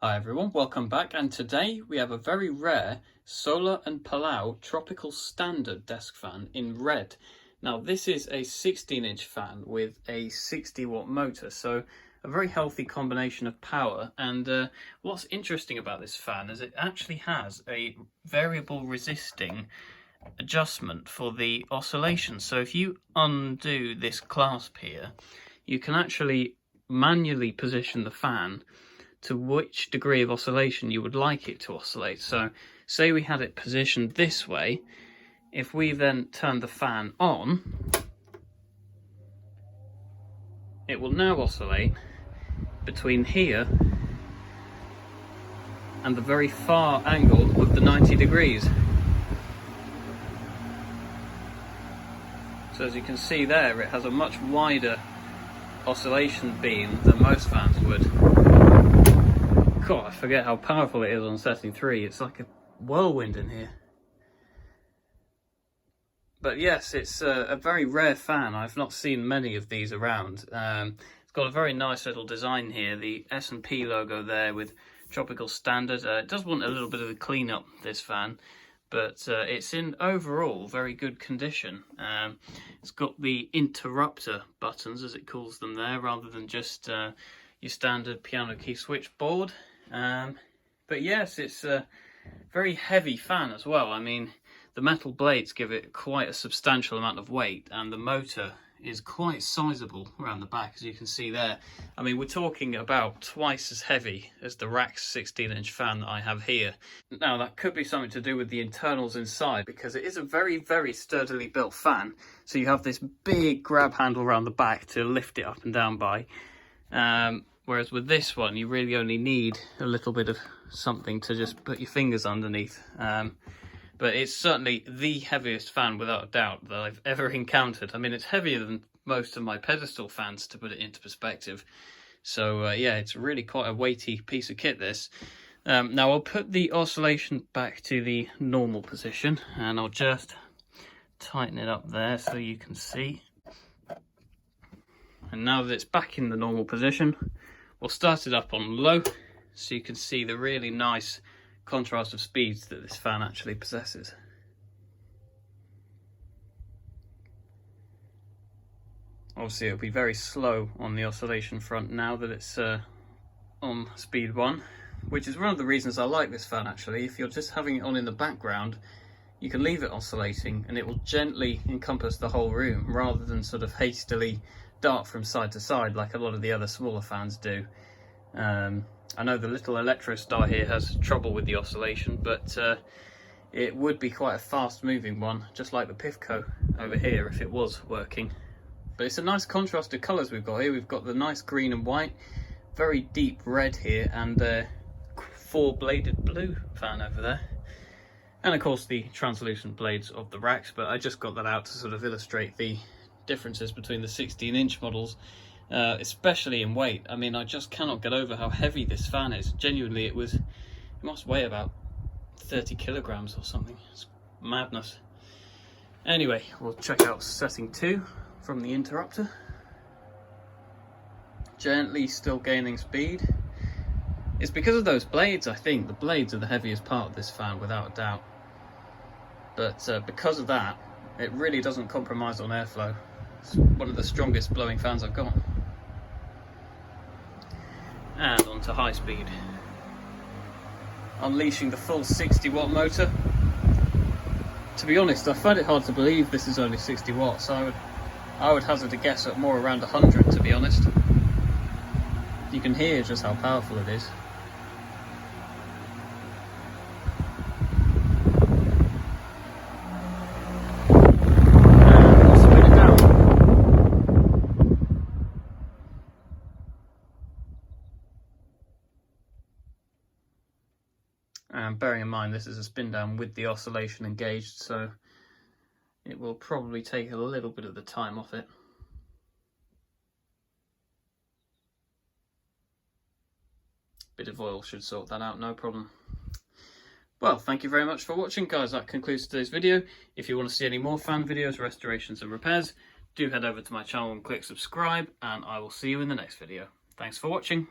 Hi everyone, welcome back, and today we have a very rare Soler and Palau Tropical Standard desk fan in red. Now this is a 16-inch fan with a 60-watt motor, so a very healthy combination of power. And what's interesting about this fan is it actually has a variable resisting adjustment for the oscillation. So if you undo this clasp here, you can actually manually position the fan to which degree of oscillation you would like it to oscillate. So say we had it positioned this way, if we then turn the fan on, it will now oscillate between here and the very far angle of the 90 degrees. So as you can see there, it has a much wider oscillation beam than most fans would. God, I forget how powerful it is on setting 3. It's like a whirlwind in here. But yes, it's a very rare fan. I've not seen many of these around. It's got a very nice little design here. The S&P logo there with Tropical Standard. It does want a little bit of a clean-up, this fan, but it's in overall very good condition. It's got the interrupter buttons, as it calls them there, rather than just your standard piano key switchboard. But yes, it's a very heavy fan as well. I mean, the metal blades give it quite a substantial amount of weight, and the motor is quite sizable around the back, as you can see there. I mean, we're talking about twice as heavy as the Rax 16-inch fan that I have here. Now, that could be something to do with the internals inside, because it is a very, very sturdily built fan. So you have this big grab handle around the back to lift it up and down by. Whereas with this one, you really only need a little bit of something to just put your fingers underneath. But it's certainly the heaviest fan, without a doubt, that I've ever encountered. I mean, it's heavier than most of my pedestal fans, to put it into perspective. So yeah, it's really quite a weighty piece of kit, this. Now I'll put the oscillation back to the normal position, and I'll just tighten it up there so you can see. And now that it's back in the normal position, we'll start it up on low, so you can see the really nice contrast of speeds that this fan actually possesses. Obviously it'll be very slow on the oscillation front now that it's on speed 1, which is one of the reasons I like this fan actually. If you're just having it on in the background, you can leave it oscillating and it will gently encompass the whole room, rather than sort of hastily dart from side to side like a lot of the other smaller fans do. I know the little Electro Star here has trouble with the oscillation, but it would be quite a fast moving one, just like the Pifco over here if it was working. But it's a nice contrast of colours we've got here. We've got the nice green and white, very deep red here, and 4-bladed blue fan over there. And of course the translucent blades of the Rax, but I just got that out to sort of illustrate the differences between the 16-inch models. Especially in weight. I mean, I just cannot get over how heavy this fan is. Genuinely, it must weigh about 30 kilograms or something. It's madness. Anyway, we'll check out setting 2 from the interrupter. Gently still gaining speed. It's because of those blades, I think. The blades are the heaviest part of this fan, without a doubt. But because of that, it really doesn't compromise on airflow. It's one of the strongest blowing fans I've got. And onto high speed. Unleashing the full 60-watt motor. To be honest, I find it hard to believe this is only 60 watts. I would hazard a guess at more around 100, to be honest. You can hear just how powerful it is. And bearing in mind this is a spin down with the oscillation engaged, so it will probably take a little bit of the time off it. Bit of oil should sort that out, no problem. Well, thank you very much for watching, guys. That concludes today's video. If you want to see any more fan videos, restorations and repairs, do head over to my channel and click subscribe, and I will see you in the next video. Thanks for watching.